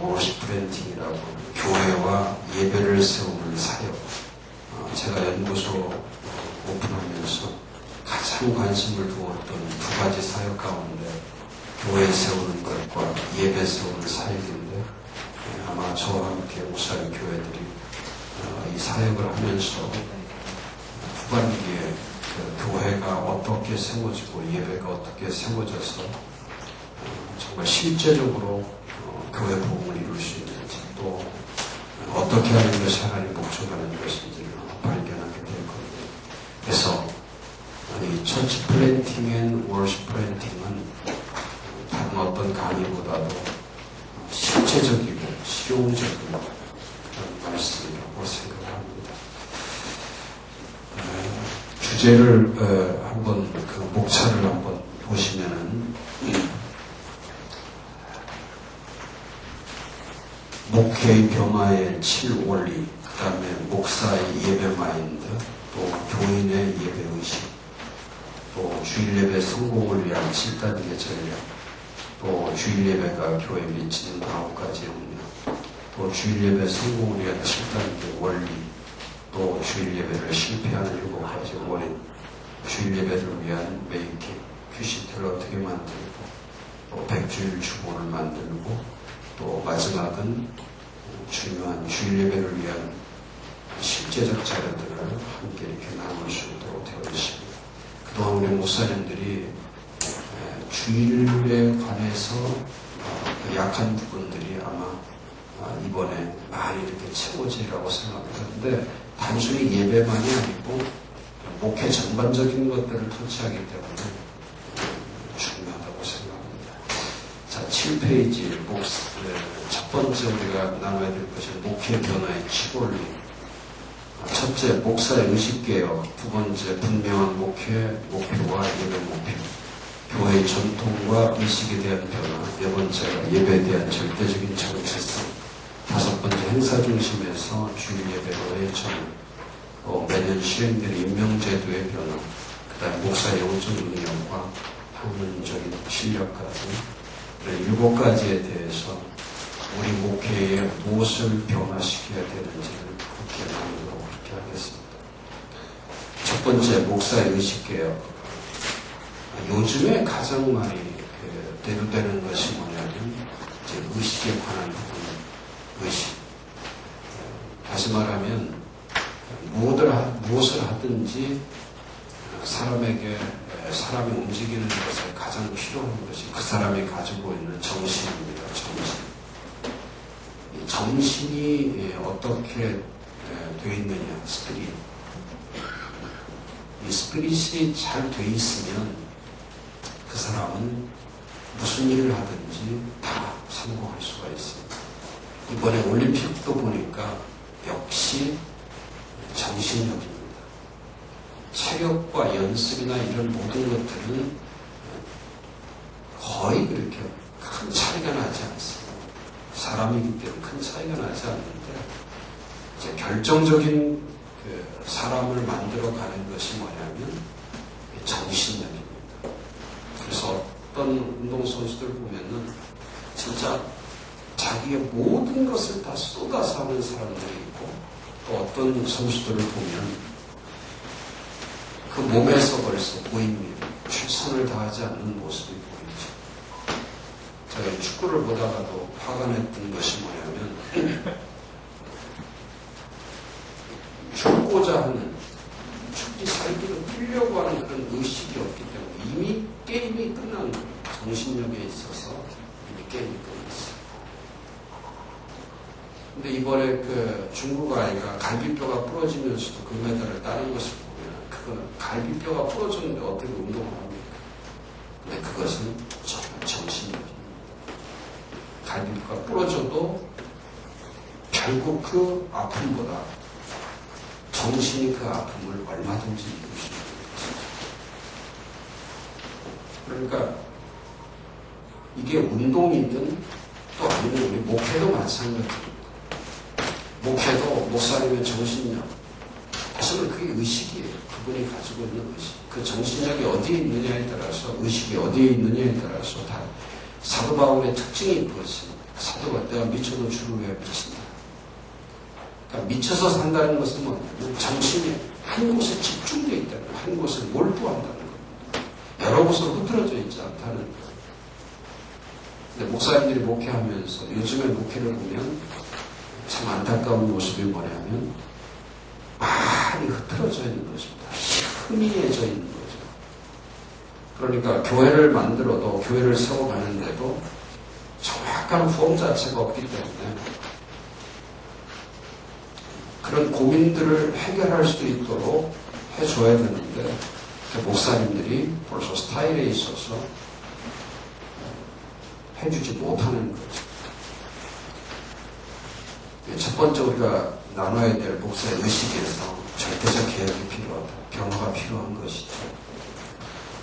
워십 플랜팅이라고 교회와 예배를 세우는 사역. 제가 연구소 오픈하면서 가장 관심을 두었던 두 가지 사역 가운데 교회 세우는 것과 예배 세우는 사역인데, 아마 저와 함께 목사님 교회들이 이 사역을 하면서 후반기에 그 교회가 어떻게 세워지고 예배가 어떻게 세워져서 정말 실제적으로 교회 복음을 이룰 수 있는지, 또 어떻게 하는 것이 하나님 목적하는 것인지를 발견하게 될 겁니다. 그래서 이 처치 플랜팅 앤 월십 플랜팅은 다른 어떤 강의보다도 실제적이고 실용적인 그런 말씀이라고 생각합니다. 주제를 한번 그 목차를 한번 보시면은 목회의 변화의 7원리, 그 다음에 목사의 예배 마인드, 또 교인의 예배 의식, 또 주일 예배 성공을 위한 7단계 전략, 또 주일 예배가 교회에 미치는 9가지 영역, 또 주일 예배 성공을 위한 7단계 원리, 또 주일 예배를 실패하는 7가지 원인, 주일 예배를 위한 메이킹, 큐시트를 어떻게 만들고, 또 100주일 주보를 만들고, 또 마지막은 중요한 주일 예배를 위한 실제적 자료들을 함께 이렇게 나눌 수 있도록 되어 있습니다. 그동안 우리 목사님들이 주일에 관해서 약한 부분들이 아마 이번에 많이 이렇게 채워지라고 생각하는데, 단순히 예배만이 아니고 목회 전반적인 것들을 터치하기 때문에 중요하다고 생각합니다. 자, 7페이지 첫 번째 우리가 나눠야 될 것은 목회 변화의 7원리. 첫째, 목사의 의식개혁. 두 번째, 분명한 목회 목표와 예배 목표. 교회의 전통과 의식에 대한 변화. 네 번째가 예배에 대한 절대적인 정체성. 다섯 번째, 행사 중심에서 주일 예배로의 전환. 매년 시행되는 임명제도의 변화. 그 다음에 목사의 영적 능력과 학문적인 실력까지. 7가지에 대해서 우리 목회에 무엇을 변화시켜야 되는지를 그렇게 나누도록 그렇게 하겠습니다. 첫 번째, 목사의 의식개혁. 요즘에 가장 많이 대두되는 것이 뭐냐면 이제 의식에 관한 부분, 의식. 다시 말하면 무엇을 하든지 사람이 움직이는 것에 가장 필요한 것이 그 사람이 가지고 있는 정신입니다. 정신. 이 정신이 어떻게 되어 있느냐, 스피릿. 이 스피릿이 잘 되어 있으면 그 사람은 무슨 일을 하든지 다 성공할 수가 있습니다. 이번에 올림픽도 보니까 역시 정신력입니다. 체력과 연습이나 이런 모든 것들은 거의 그렇게 큰 차이가 나지 않습니다. 사람이기 때문에 큰 차이가 나지 않는데, 이제 결정적인 사람을 만들어가는 것이 뭐냐면 정신력입니다. 그래서 어떤 운동선수들 보면은 진짜 자기의 모든 것을 다 쏟아서 하는 사람들이 있고, 또 어떤 선수들을 보면 그 몸에서 벌써 보입니다. 최선을 다하지 않는 모습이 보이죠. 제가 축구를 보다가도 화가 냈던 것이 뭐냐면, 죽고자 하는, 죽기 살기로 뛰려고 하는 그런 의식이 없기 때문에 이미 게임이 끝난 거예요. 정신력에 있어서 이미 게임이 끝났어요. 근데 이번에 그 중국 아이가 갈비뼈가 부러지면서도 금메달을 따는 것을 보면, 그거는 갈비뼈가 부러졌는데 어떻게 운동을 합니까? 근데 그것은 정신력입니다. 갈비뼈가 부러져도 결국 그 아픔보다 정신이 그 아픔을 얼마든지 이길 수 있는 거죠. 그러니까 이게 운동이든 또 아니면 우리 목회도 마찬가지입니다. 목회도 목사님의 정신력, 사실은 그게 의식이에요. 그분이 가지고 있는 의식. 그 정신력이 어디에 있느냐에 따라서, 의식이 어디에 있느냐에 따라서 다 사도 바울의 특징이 그렇습니다. 사도가 내가 미쳐도 주를 위해 미친다. 그러니까 미쳐서 산다는 것은 뭐냐면 정신이 한 곳에 집중되어 있다는 거, 한 곳에 몰두한다는 겁니다. 여러 곳으로 흐트러져 있지 않다는 거. 근데 목사님들이 목회하면서 요즘에 목회를 보면 참 안타까운 모습이 뭐냐면 많이 흐트러져 있는 것입니다. 희미해져 있는 거죠. 그러니까 교회를 만들어도 교회를 세워가는데도 정확한 후원 자체가 없기 때문에 그런 고민들을 해결할 수 있도록 해줘야 되는데 목사님들이 벌써 스타일에 있어서 해주지 못하는 거죠. 첫 번째 우리가 나눠야 될 목사의 의식에서 절대적 개혁이 필요하다. 변화가 필요한 것이죠.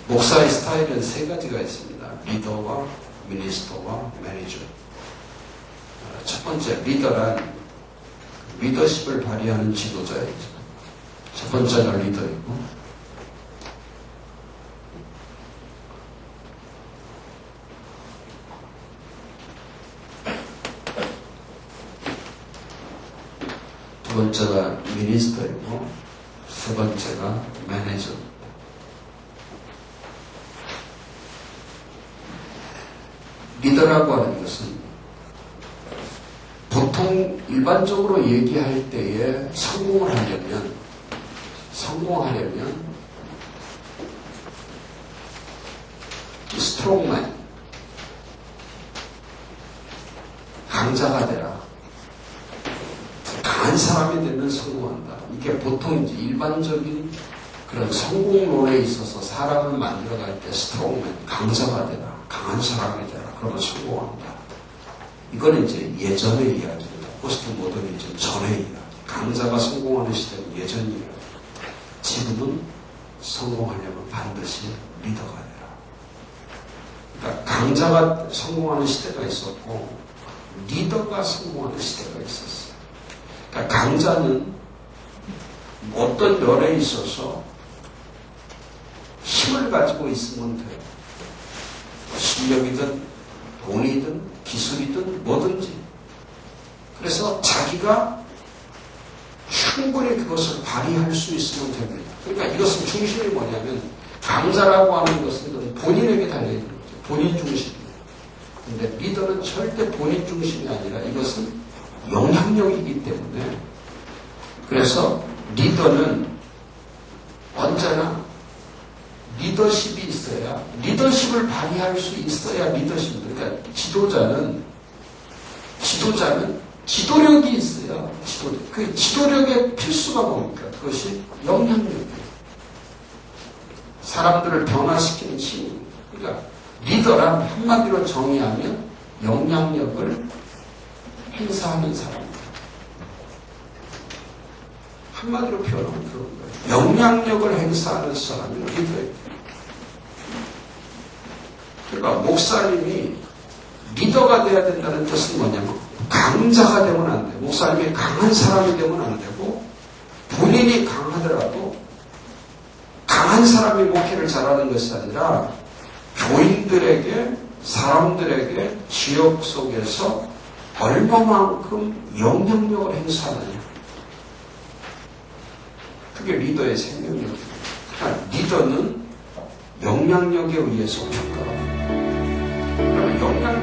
목사의 스타일은 세 가지가 있습니다. 리더와 미니스터와 매니저. 첫 번째 리더란 리더십을 발휘하는 지도자이죠. 첫 번째가 리더이고 두 번째가 미니스터이고 세 번째가 매니저입니다. 리더라고 하는 것은 보통 일반적으로 얘기할 때에 성공하려면 스트롱맨, 강자가 되라. 강한 사람이 되면 성공한다. 이게 보통 이제 일반적인 그런 성공론에 있어서 사람을 만들어갈 때 스트롱맨, 강자가 되라. 강한 사람이 되라. 그러면 성공한다. 이거는 이제 예전의 이야기입니다. 포스트 모더니즘 전의 이야기. 강자가 성공하는 시대는 예전 이야기. 지금은 성공하려면 반드시 리더가 되라. 그러니까 강자가 성공하는 시대가 있었고 리더가 성공하는 시대가 있었어요. 그러니까 강자는 어떤 면에 있어서 힘을 가지고 있으면 돼요. 실력이든 돈이든 기술이든 뭐든지. 그래서 자기가 충분히 그것을 발휘할 수 있으면 됩니다. 그러니까 이것은 중심이 뭐냐면 강자라고 하는 것은 본인에게 달려있는 거죠. 본인 중심이에요. 근데 리더는 절대 본인 중심이 아니라 이것은 영향력이기 때문에 그래서 리더는 언제나 리더십이 있어야 리더십을 발휘할 수 있어야 리더십. 그러니까 지도자는 지도력이 있어야 지도력. 그 지도력의 필수가 뭡니까? 그것이 영향력이에요. 사람들을 변화시키는 힘입니다. 그러니까 리더란 한마디로 정의하면 영향력을 행사하는 사람입니다. 한마디로 표현하면 그런 거예요. 영향력을 행사하는 사람이 리더예요. 그러니까 목사님이 리더가 돼야 된다는 뜻은 뭐냐면 강자가 되면 안 돼요. 목사님이 강한 사람이 되면 안 되고 본인이 강하더라도 강한 사람이 목회를 잘하는 것이 아니라 교인들에게 사람들에게 지역 속에서 얼마만큼 영향력을 행사하느냐. 그게 리더의 생명력입니다. 그러니까 리더는 영향력에 의해서 평가합니다. 그러면 영향력